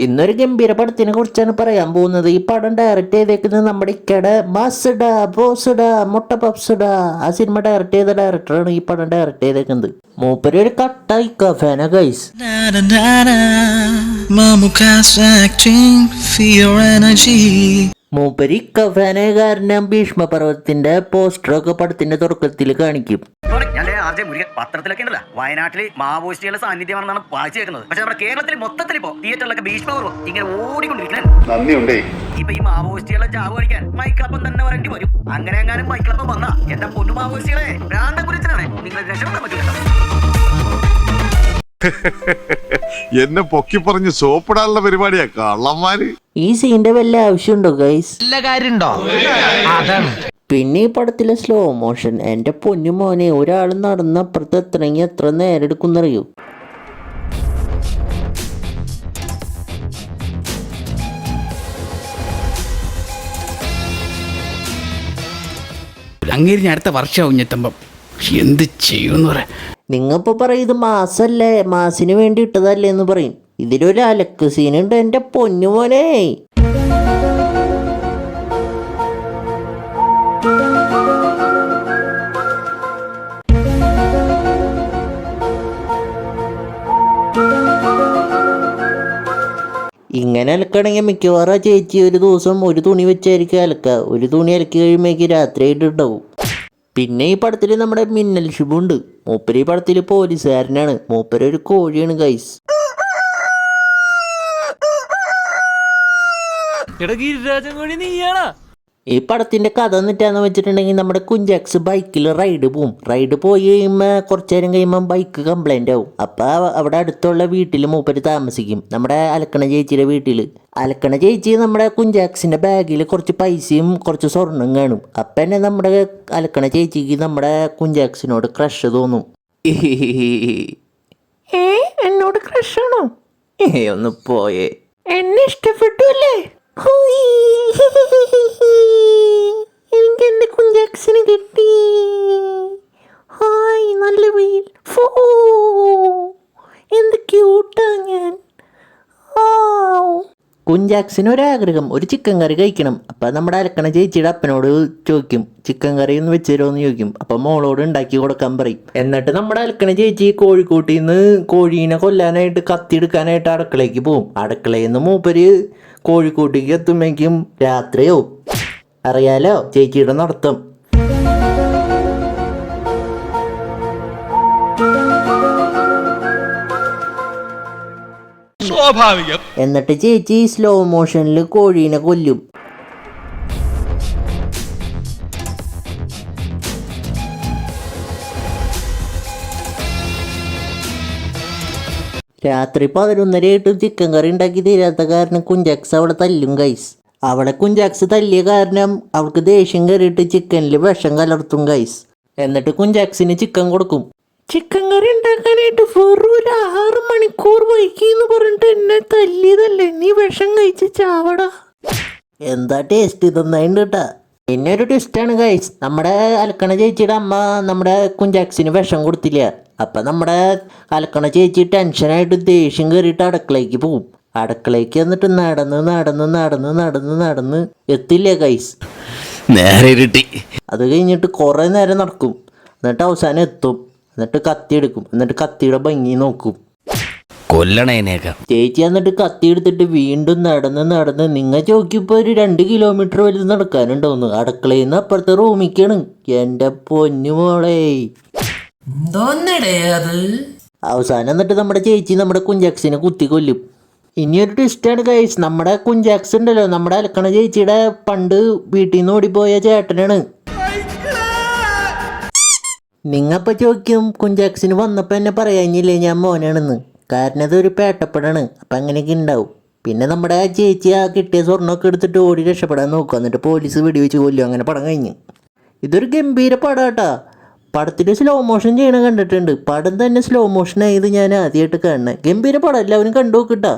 ഇന്നൊരു ഗംഭീര പടത്തിനെ കുറിച്ചാണ് പറയാൻ പോകുന്നത്. ഈ പടം ഡയറക്റ്റ് ചെയ്തേക്കുന്നത് നമ്മുടെ ഇക്കടെ മാസ്ഡ ബോസ്ഡ മുട്ട പപ്സ്ഡ ആ സിനിമ ഡയറക്റ്റ് ചെയ്ത ഡയറക്ടറാണ് ഈ പടം ഡയറക്റ്റ് ചെയ്തേക്കുന്നത്. മൂപ്പര് ഒരു കട്ട ഇക്ക ഫാന ഗൈസ്. മൂപ്പര് ഇക്ക ഫാന കാരണം ഭീഷ്മ പർവ്വതത്തിന്റെ പോസ്റ്ററൊക്കെ പടത്തിന്റെ തുടക്കത്തിൽ കാണിക്കും. പത്രത്തിലൊക്കെ ഉണ്ടല്ലോ വയനാട്ടിൽ മാവോയിസ്റ്റുകളുടെ സാന്നിധ്യമാണെന്നാണ് വായിച്ചു കേൾക്കുന്നത്. പക്ഷെ നമ്മുടെ കേരളത്തിൽ മൊത്തത്തിൽ ഇപ്പോ തിയേറ്ററിലൊക്കെ ഭീഷ്മപൂർവ്വം ഇങ്ങനെ ഓടിക്കൊണ്ടിരിക്കുന്നത്. ഇപ്പൊ ഈ മാവോയിസ്റ്റുകളെ ജാവ് കഴിക്കാൻ മൈക്കളപ്പം തന്നെ വരേണ്ടി വരും. അങ്ങനെ എങ്ങാനും മൈക്കളപ്പം വന്നാ എന്റെ പൊന്നു മാവോയിസ്റ്റുകളെ ഭ്രാന്തം കുറിച്ചാണ് നിങ്ങൾ രക്ഷപ്പെടാൻ പറ്റില്ല. എന്നെ പൊക്കി പറഞ്ഞ് സോപ്പിടാനുള്ള പരിപാടിയാ കള്ളന്മാര്. ഈ സീന്റെ വല്ല ആവശ്യമുണ്ടോ ഗൈസ്? പിന്നെ ഈ പടത്തിലെ സ്ലോ മോഷൻ എൻ്റെ പൊന്നു മോനെ, ഒരാൾ നടന്ന് അപ്പുറത്ത് എത്തണമെങ്കിൽ എത്ര നേരം എടുക്കുന്നറിയോ? അങ്ങേരി അടുത്ത വർഷമാവും ഞെത്തുമ്പം എന്ത് ചെയ്യുമെന്ന് പറയാം. നിങ്ങളിപ്പോൾ പറയും ഇത് മാസല്ലേ, മാസിന് വേണ്ടി ഇട്ടതല്ലേ എന്ന് പറയും. ഇതിലൊരു അലക്ക് സീനുണ്ട് എൻ്റെ പൊന്നു മോനെ. ഇങ്ങനെ അലക്കണമെങ്കിൽ മിക്കവാറും ആ ചേച്ചി ഒരു ദിവസം ഒരു തുണി വെച്ചായിരിക്കും അലക്കുക. ഒരു തുണി അലക്കി കഴിയുമ്പോഴേക്ക് രാത്രിയായിട്ടുണ്ടാവും. പിന്നെ ഈ പടത്തിൽ നമ്മുടെ മിന്നൽ ഷിബുണ്ട്. മൂപ്പര് ഈ പടത്തിൽ പോലീസുകാരനാണ്. മൂപ്പര് ഒരു കോഴിയാണ് ഗൈസ്. ഈ പടത്തിന്റെ കഥ എന്നിട്ടാന്ന് വെച്ചിട്ടുണ്ടെങ്കിൽ നമ്മുടെ കുഞ്ചാക്സ് ബൈക്കിൽ റൈഡ് പോവും. റൈഡ് പോയി കഴിയുമ്പോൾ കുറച്ചു നേരം കഴിയുമ്പോൾ ബൈക്ക് കംപ്ലൈന്റ് ആവും. അപ്പം അവിടെ അടുത്തുള്ള വീട്ടിൽ മൂപ്പര് താമസിക്കും, നമ്മുടെ അലക്കണ ചേച്ചിയുടെ വീട്ടിൽ. അലക്കണ ചേച്ചി നമ്മുടെ കുഞ്ചാക്സിന്റെ ബാഗിൽ കുറച്ച് പൈസയും കുറച്ച് സ്വർണ്ണം കാണും. അപ്പം തന്നെ നമ്മുടെ അലക്കണ ചേച്ചിക്ക് നമ്മുടെ കുഞ്ചാക്സിനോട് ക്രഷ് തോന്നും. എന്നോട് ക്രഷാണോ? ഒന്ന് പോയേ, എന്നെ ഇഷ്ടപ്പെട്ടു അല്ലേ? എനിക്ക് എന്റെ കുഞ്ചാക്സിന് കിട്ടി. ഹായ്, നല്ല വെയിൽ. എന്ത് ക്യൂട്ടാ ഞാൻ. കുഞ്ചാക്സിന് ഒരാഗ്രഹം, ഒരു ചിക്കൻ കറി കഴിക്കണം. അപ്പം നമ്മുടെ അലക്കണ ചേച്ചിയുടെ അപ്പനോട് ചോദിക്കും, ചിക്കൻ കറി ഒന്ന് വെച്ച് തരുമോ എന്ന് ചോദിക്കും. അപ്പം മോളോട് ഉണ്ടാക്കി കൊടുക്കാൻ പറയും. എന്നിട്ട് നമ്മുടെ അലക്കണ ചേച്ചി കോഴിക്കോട്ടിൽ നിന്ന് കോഴീനെ കൊല്ലാനായിട്ട് കത്തിയെടുക്കാനായിട്ട് അടുക്കളയ്ക്ക് പോവും. അടുക്കളയിൽ നിന്ന് മൂപ്പര് കോഴിക്കോട്ടേക്ക് എത്തുമ്പോഴേക്കും രാത്രിയാവും. അറിയാലോ ചേച്ചിയുടെ നടത്തം. സ്വാഭാവികം. എന്നിട്ട് ചേച്ചി സ്ലോ മോഷനിൽ കോഴീനെ കൊല്ലും. രാത്രി 11:30 ചിക്കൻ കറി ഉണ്ടാക്കി തീരാത്ത കാരണം കുഞ്ചാക്സ് അവളെ തല്ലും ഗൈസ്. അവളെ കുഞ്ചാക്സ് തല്ലിയ കാരണം അവൾക്ക് ദേഷ്യം കയറിയിട്ട് ചിക്കനിൽ വിഷം കലർത്തും ഗൈസ്. എന്നിട്ട് കുഞ്ചാക്സിന് ചിക്കൻ കൊടുക്കും. ചിക്കൻ കറി ഉണ്ടാക്കാനായിട്ട് വെറും ഒരു 6 മണിക്കൂർ വൈകിന്ന് പറഞ്ഞിട്ട് എന്നെ തല്ലിയതല്ലേ, നീ വിഷം കഴിച്ച് ചാവടാ. എന്താ ടേസ്റ്റ്, ഇതൊന്നായിട്ട് കേട്ടാ. പിന്നെ ഒരു ട്വിസ്റ്റാണ് ഗൈസ്. നമ്മുടെ അലക്കണ ചേച്ചിയുടെ അമ്മ നമ്മുടെ കുഞ്ചാക്സിന് വിഷം കൊടുത്തില്ല. അപ്പം നമ്മുടെ അലക്കണ ചേച്ചി ടെൻഷനായിട്ട് ദേഷ്യം കയറിയിട്ട് അടുക്കളയ്ക്ക് പോവും. അടുക്കളയ്ക്ക് എന്നിട്ട് നടന്ന് നടന്ന് നടന്ന് നടന്ന് നടന്ന് എത്തില്ല ഗൈസ്. നേരെ ഇരുട്ടി. അത് കഴിഞ്ഞിട്ട് കുറേ നേരം നടക്കും. എന്നിട്ട് അവസാനം എത്തും. എന്നിട്ട് കത്തി എടുക്കും. എന്നിട്ട് കത്തിയുടെ ഭംഗി നോക്കും. കൊല്ലണേനേക്കാം. ചേച്ചി എന്നിട്ട് കത്തി എടുത്തിട്ട് വീണ്ടും നടന്ന് നടന്ന് നിങ്ങൾ ചോദിക്കിപ്പോൾ ഒരു 2 കിലോമീറ്റർ വലുത് നടക്കാനുണ്ടാവുന്നു. അടുക്കളയിൽ നിന്ന് അപ്പുറത്തെ റൂമിക്കാണ്. എൻ്റെ പൊന്നു മോളെ. അവസാനം എന്നിട്ട് നമ്മുടെ ചേച്ചി നമ്മുടെ കുഞ്ചാക്സിനെ കുത്തി കൊല്ലും. ഇനിയൊരു ട്വിസ്റ്റാണ് ഗൈസ്. നമ്മുടെ കുഞ്ചാക്സ് ഉണ്ടല്ലോ, നമ്മുടെ അലക്കണ ചേച്ചിയുടെ പണ്ട് വീട്ടിൽ നിന്ന് ഓടിപ്പോയ ചേട്ടനാണ്. നിങ്ങപ്പോൾ ചോദിക്കും കുഞ്ചാക്സിന് വന്നപ്പോൾ എന്നെ പറയാഞ്ഞില്ലേ ഞാൻ മോനാണെന്ന്. കാരണം അതൊരു പേട്ടപ്പെടാണ്. അപ്പം അങ്ങനെയൊക്കെ ഉണ്ടാവും. പിന്നെ നമ്മുടെ ആ ചേച്ചി ആ കിട്ടിയ സ്വർണ്ണമൊക്കെ എടുത്തിട്ട് ഓടി രക്ഷപ്പെടാൻ നോക്കുക. എന്നിട്ട് പോലീസ് വെടിവെച്ച് കൊല്ലും. അങ്ങനെ പടം കഴിഞ്ഞു. ഇതൊരു ഗംഭീര പടാട്ടാ. പടത്തിൽ സ്ലോ മോഷൻ ചെയ്യണ കണ്ടിട്ടുണ്ട്. പടം തന്നെ സ്ലോ മോഷൻ ആയത് ഞാൻ ആദ്യമായിട്ട് കാണുന്നത്. ഗംഭീര പടം, എല്ലാവരും കണ്ടു നോക്കിട്ടാ.